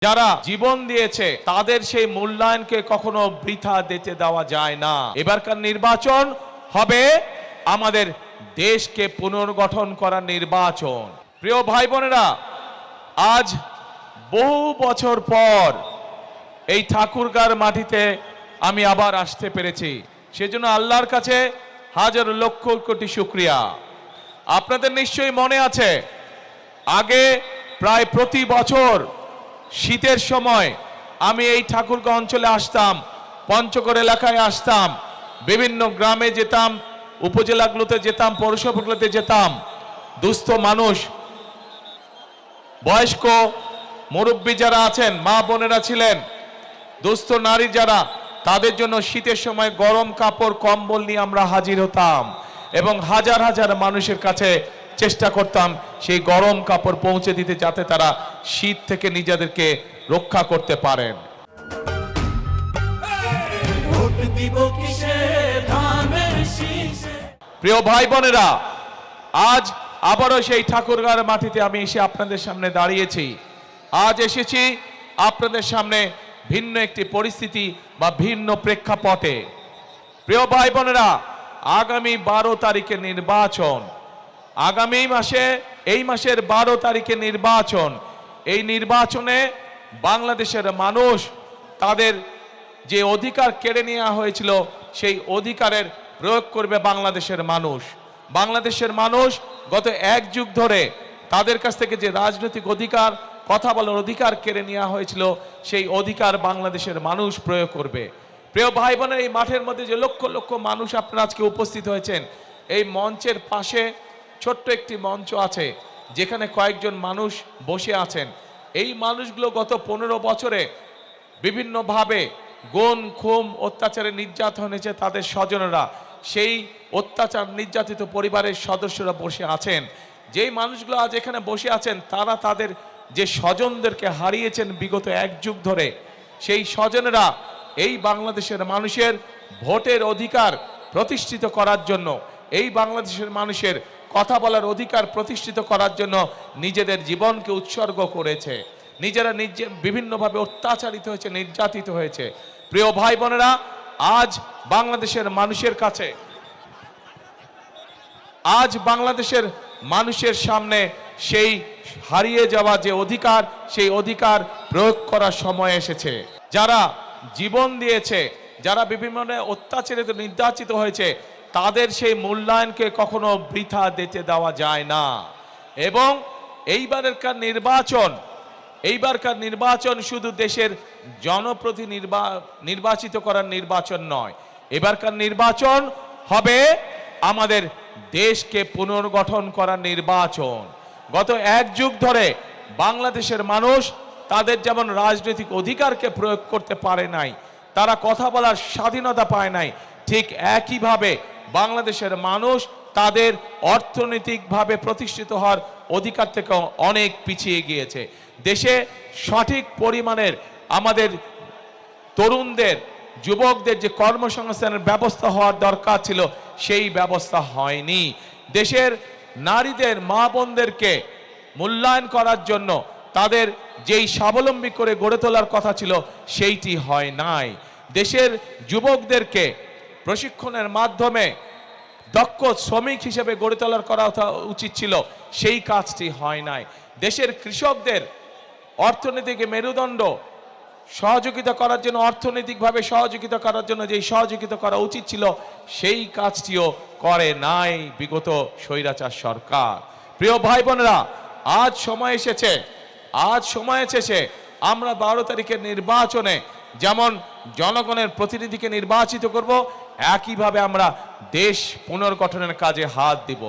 যারা জীবন দিয়েছে তাদের সেই মূল্যায়নকে কখনো বৃথা দিতে দেওয়া যায় না। এবারকার নির্বাচন হবে আমাদের দেশকে পুনর্গঠন করার নির্বাচন। প্রিয় ভাই বোনেরা, আজ বহু বছর পর এই ঠাকুরগাঁর মাটিতে আমি আবার আসতে পেরেছি, সেজন্য আল্লাহর কাছে হাজার লক্ষ কোটি শুকরিয়া। আপনাদের নিশ্চয়ই মনে আছে, আগে প্রায় প্রতি বছর শীতের সময় আমি এই ঠাকুরগাঁও অঞ্চলে আসতাম, পঞ্চগড় এলাকায় আসতাম, বিভিন্ন গ্রামে যেতাম, উপজেলাগুলোতে যেতাম, পৌরসভাগুলোতে যেতাম। দুস্থ মানুষ, বয়স্ক মুরব্বী যারা আছেন, মা বোনেরা ছিলেন, দুস্থ নারী যারা, তাদের জন্য শীতের সময় গরম কাপড় কম্বল নিয়ে আমরা হাজির হতাম এবং হাজার হাজার মানুষের কাছে চেষ্টা করতাম সেই গরম কাপড় পৌঁছে দিতে, যাতে তারা শীত থেকে নিজেদেরকে রক্ষা করতে পারেন। প্রিয় ভাই বোনেরা, আজ আবারও সেই ঠাকুরগাঁর মাটিতে আমি এসে আপনাদের সামনে দাঁড়িয়েছি। আজ এসেছি আপনাদের সামনে ভিন্ন একটি পরিস্থিতি বা ভিন্ন প্রেক্ষাপটে। প্রিয় ভাই বোনেরা, আগামী 12 তারিখে নির্বাচন, আগামী মাসে, এই মাসের 12 তারিখে নির্বাচন। এই নির্বাচনে বাংলাদেশের মানুষ তাদের যে অধিকার কেড়ে নেওয়া হয়েছিল সেই অধিকারের প্রয়োগ করবে বাংলাদেশের মানুষ। বাংলাদেশের মানুষ গত 1 যুগ ধরে তাদের কাছ থেকে যে রাজনৈতিক অধিকার, কথা বলার অধিকার কেড়ে নেওয়া হয়েছিল, সেই অধিকার বাংলাদেশের মানুষ প্রয়োগ করবে। প্রিয় ভাই বোনের, এই মাঠের মধ্যে যে লক্ষ লক্ষ মানুষ আপনারা আজকে উপস্থিত হয়েছেন, এই মঞ্চের পাশে ছোট্ট একটি মঞ্চ আছে যেখানে কয়েকজন মানুষ বসে আছেন। এই মানুষগুলো গত 15 বছরে বিভিন্নভাবে গুম খুন অত্যাচারে নির্যাতন হয়েছে তাদের স্বজনেরা, সেই অত্যাচার নির্যাতিত পরিবারের সদস্যরা বসে আছেন। যেই মানুষগুলো আজ এখানে বসে আছেন, তারা তাদের যে স্বজনদেরকে হারিয়েছেন বিগত 1 যুগ ধরে, সেই স্বজনেরা এই বাংলাদেশের মানুষের ভোটের অধিকার প্রতিষ্ঠিত করার জন্য, এই বাংলাদেশের মানুষের কথা বলার অধিকার প্রতিষ্ঠিত করার জন্য নিজেদের জীবনকে উৎসর্গ করেছে। নিজেরা বিভিন্নভাবে অত্যাচারিত হয়েছে, নির্যাতিত হয়েছে। প্রিয় ভাই বোনেরা, আজ বাংলাদেশের মানুষের কাছে, আজ বাংলাদেশের মানুষের সামনে সেই হারিয়ে যাওয়া যে অধিকার, সেই অধিকার প্রয়োগ করার সময় এসেছে। যারা জীবন দিয়েছে, যারা বিভিন্ন অত্যাচারিত নির্যাতিত হয়েছে, তাদের সেই মূল্যায়নকে কখনো বৃথা দিতে দেওয়া যায় না। এবং এইবারকার নির্বাচন শুধু দেশের জনপ্রতিনিধি নির্বাচিত করার নির্বাচন নয়, এবারকার নির্বাচন হবে আমাদের দেশকে পুনর্গঠন করার নির্বাচন। গত 1 যুগ ধরে বাংলাদেশের মানুষ তাদের যেমন রাজনৈতিক অধিকারকে প্রয়োগ করতে পারে নাই, তারা কথা বলার স্বাধীনতা পায় নাই, ঠিক একইভাবে বাংলাদেশের মানুষ তাদের অর্থনৈতিকভাবে প্রতিষ্ঠিত হওয়ার অধিকার থেকে অনেক পিছিয়ে গিয়েছে। দেশে সঠিক পরিমাণের আমাদের তরুণদের, যুবকদের যে কর্মসংস্থানের ব্যবস্থা হওয়ার দরকার ছিল, সেই ব্যবস্থা হয়নি। দেশের নারীদের, মা বোনদেরকে মূল্যায়ন করার জন্য তাদের যেই স্বাবলম্বী করে গড়ে তোলার কথা ছিল, সেইটি হয় নাই। দেশের যুবকদেরকে প্রশিক্ষণের মাধ্যমে দক্ষ শ্রমিক হিসেবে গড়ে তোলার করা উচিত ছিল, সেই কাজটি হয় নাই। দেশের কৃষকদের অর্থনৈতিক মেরুদণ্ড সহযোগিতা করার জন্য, অর্থনৈতিকভাবে সহযোগিতা করার জন্য যেই সহযোগিতা করা উচিত ছিল, সেই কাজটিও করে নাই বিগত স্বৈরাচার সরকার। প্রিয় ভাই বোনেরা, আজ সময় এসেছে আমরা 12 তারিখের নির্বাচনে যেমন জনগণের প্রতিনিধিকে নির্বাচিত করব, একইভাবে আমরা দেশ পুনর্গঠনের কাজে হাত দিব।